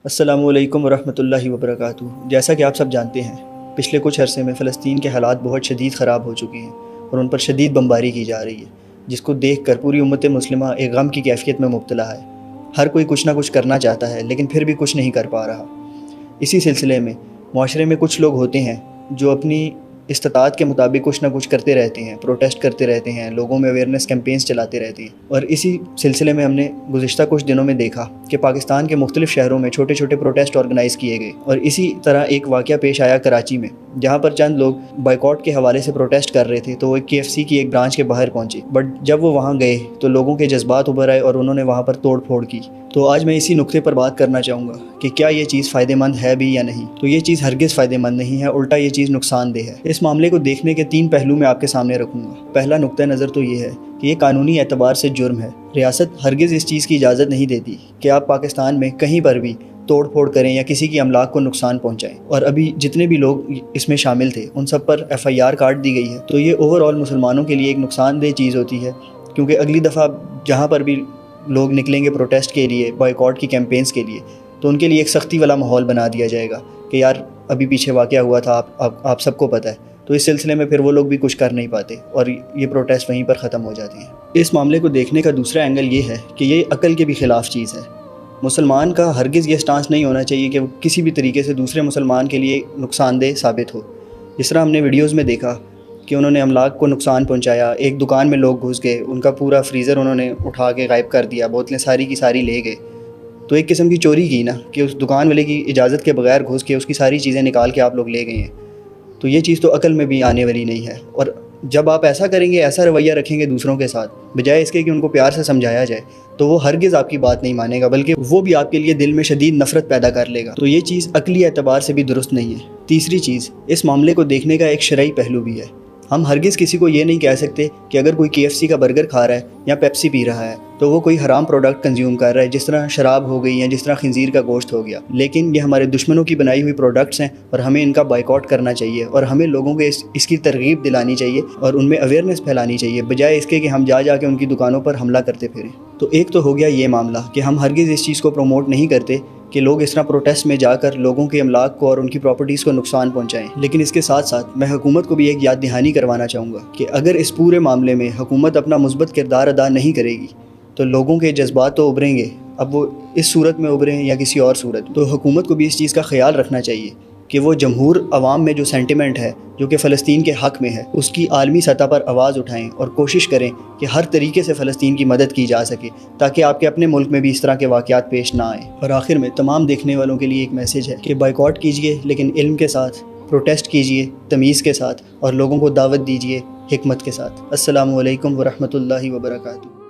السلام علیکم ورحمۃ اللہ وبرکاتہ۔ جیسا کہ آپ سب جانتے ہیں، پچھلے کچھ عرصے میں فلسطین کے حالات بہت شدید خراب ہو چکے ہیں اور ان پر شدید بمباری کی جا رہی ہے، جس کو دیکھ کر پوری امت مسلمہ ایک غم کی کیفیت میں مبتلا ہے۔ ہر کوئی کچھ نہ کچھ کرنا چاہتا ہے، لیکن پھر بھی کچھ نہیں کر پا رہا۔ اسی سلسلے میں معاشرے میں کچھ لوگ ہوتے ہیں جو اپنی استطاعت کے مطابق کچھ نہ کچھ کرتے رہتے ہیں، پروٹیسٹ کرتے رہتے ہیں، لوگوں میں اویئرنیس کیمپینز چلاتے رہتے ہیں۔ اور اسی سلسلے میں ہم نے گزشتہ کچھ دنوں میں دیکھا کہ پاکستان کے مختلف شہروں میں چھوٹے چھوٹے پروٹیسٹ آرگنائز کیے گئے، اور اسی طرح ایک واقعہ پیش آیا کراچی میں، جہاں پر چند لوگ بائیکاٹ کے حوالے سے پروٹیسٹ کر رہے تھے، تو وہ KFC کی ایک برانچ کے باہر پہنچے، بٹ جب وہ وہاں گئے تو لوگوں کے جذبات ابھر آئے اور انہوں نے وہاں پر توڑ پھوڑ کی۔ تو آج میں اسی نقطے پر بات کرنا چاہوں گا کہ کیا یہ چیز فائدہ مند ہے بھی یا نہیں۔ تو یہ چیز ہرگز فائدہ مند نہیں ہے، الٹا یہ چیز نقصان دہ ہے۔ اس معاملے کو دیکھنے کے 3 پہلو میں آپ کے سامنے رکھوں گا۔ پہلا نقطہ نظر تو یہ ہے کہ یہ قانونی اعتبار سے جرم ہے۔ ریاست ہرگز اس چیز کی اجازت نہیں دیتی کہ آپ پاکستان میں کہیں پر بھی توڑ پھوڑ کریں یا کسی کی املاک کو نقصان پہنچائیں، اور ابھی جتنے بھی لوگ اس میں شامل تھے ان سب پر FIR کاٹ دی گئی ہے۔ تو یہ اوور آل مسلمانوں کے لیے ایک نقصان دہ چیز ہوتی ہے، کیونکہ اگلی دفعہ جہاں پر بھی لوگ نکلیں گے پروٹیسٹ کے لیے، بائیکاٹ کی کیمپینز کے لیے، تو ان کے لیے ایک سختی والا ماحول بنا دیا جائے گا کہ یار ابھی پیچھے واقعہ ہوا تھا، آپ سب کو پتہ ہے۔ تو اس سلسلے میں پھر وہ لوگ بھی کچھ کر نہیں پاتے اور یہ پروٹیسٹ وہیں پر ختم ہو جاتے ہیں۔ اس معاملے کو دیکھنے کا دوسرا اینگل یہ ہے کہ یہ عقل کے بھی خلاف چیز ہے۔ مسلمان کا ہرگز یہ سٹانس نہیں ہونا چاہیے کہ وہ کسی بھی طریقے سے دوسرے مسلمان کے لیے نقصان دہ ثابت ہو۔ جس طرح ہم نے ویڈیوز میں دیکھا کہ انہوں نے املاک کو نقصان پہنچایا، ایک دکان میں لوگ گھس گئے، ان کا پورا فریزر انہوں نے اٹھا کے غائب کر دیا، بوتلیں ساری کی ساری لے گئے۔ تو ایک قسم کی چوری کی نا، کہ اس دکان والے کی اجازت کے بغیر گھس کے اس کی ساری چیزیں نکال کے آپ لوگ لے گئے ہیں۔ تو یہ چیز تو عقل میں بھی آنے والی نہیں ہے۔ اور جب آپ ایسا کریں گے، ایسا رویہ رکھیں گے دوسروں کے ساتھ، بجائے اس کے کہ ان کو پیار سے سمجھایا جائے، تو وہ ہرگز آپ کی بات نہیں مانے گا، بلکہ وہ بھی آپ کے لیے دل میں شدید نفرت پیدا کر لے گا۔ تو یہ چیز عقلی اعتبار سے بھی درست نہیں ہے۔ تیسری چیز، اس معاملے کو دیکھنے کا ایک شرعی پہلو بھی ہے۔ ہم ہرگز کسی کو یہ نہیں کہہ سکتے کہ اگر کوئی KFC کا برگر کھا رہا ہے یا پیپسی پی رہا ہے تو وہ کوئی حرام پروڈکٹ کنزیوم کر رہا ہے، جس طرح شراب ہو گئی یا جس طرح خنزیر کا گوشت ہو گیا۔ لیکن یہ ہمارے دشمنوں کی بنائی ہوئی پروڈکٹس ہیں اور ہمیں ان کا بائیکاٹ کرنا چاہیے، اور ہمیں لوگوں کو اس کی ترغیب دلانی چاہیے اور ان میں اویئرنیس پھیلانی چاہیے، بجائے اس کے کہ ہم جا کے ان کی دکانوں پر حملہ کرتے پھریں۔ تو ایک تو ہو گیا یہ معاملہ کہ ہم ہرگز اس چیز کو پروموٹ نہیں کرتے کہ لوگ اس طرح پروٹیسٹ میں جا کر لوگوں کے املاک کو اور ان کی پراپرٹیز کو نقصان پہنچائیں۔ لیکن اس کے ساتھ ساتھ میں حکومت کو بھی ایک یاد دہانی کروانا چاہوں گا کہ اگر اس پورے معاملے میں حکومت اپنا مثبت کردار ادا نہیں کرے گی تو لوگوں کے جذبات تو ابھریں گے، اب وہ اس صورت میں ابھریں یا کسی اور صورت میں۔ تو حکومت کو بھی اس چیز کا خیال رکھنا چاہیے کہ وہ جمہور عوام میں جو سینٹیمنٹ ہے جو کہ فلسطین کے حق میں ہے، اس کی عالمی سطح پر آواز اٹھائیں اور کوشش کریں کہ ہر طریقے سے فلسطین کی مدد کی جا سکے، تاکہ آپ کے اپنے ملک میں بھی اس طرح کے واقعات پیش نہ آئیں۔ اور آخر میں تمام دیکھنے والوں کے لیے ایک میسیج ہے کہ بائیکاٹ کیجئے، لیکن علم کے ساتھ، پروٹیسٹ کیجئے تمیز کے ساتھ، اور لوگوں کو دعوت دیجئے حکمت کے ساتھ۔ السلام علیکم ورحمۃ اللہ وبرکاتہ۔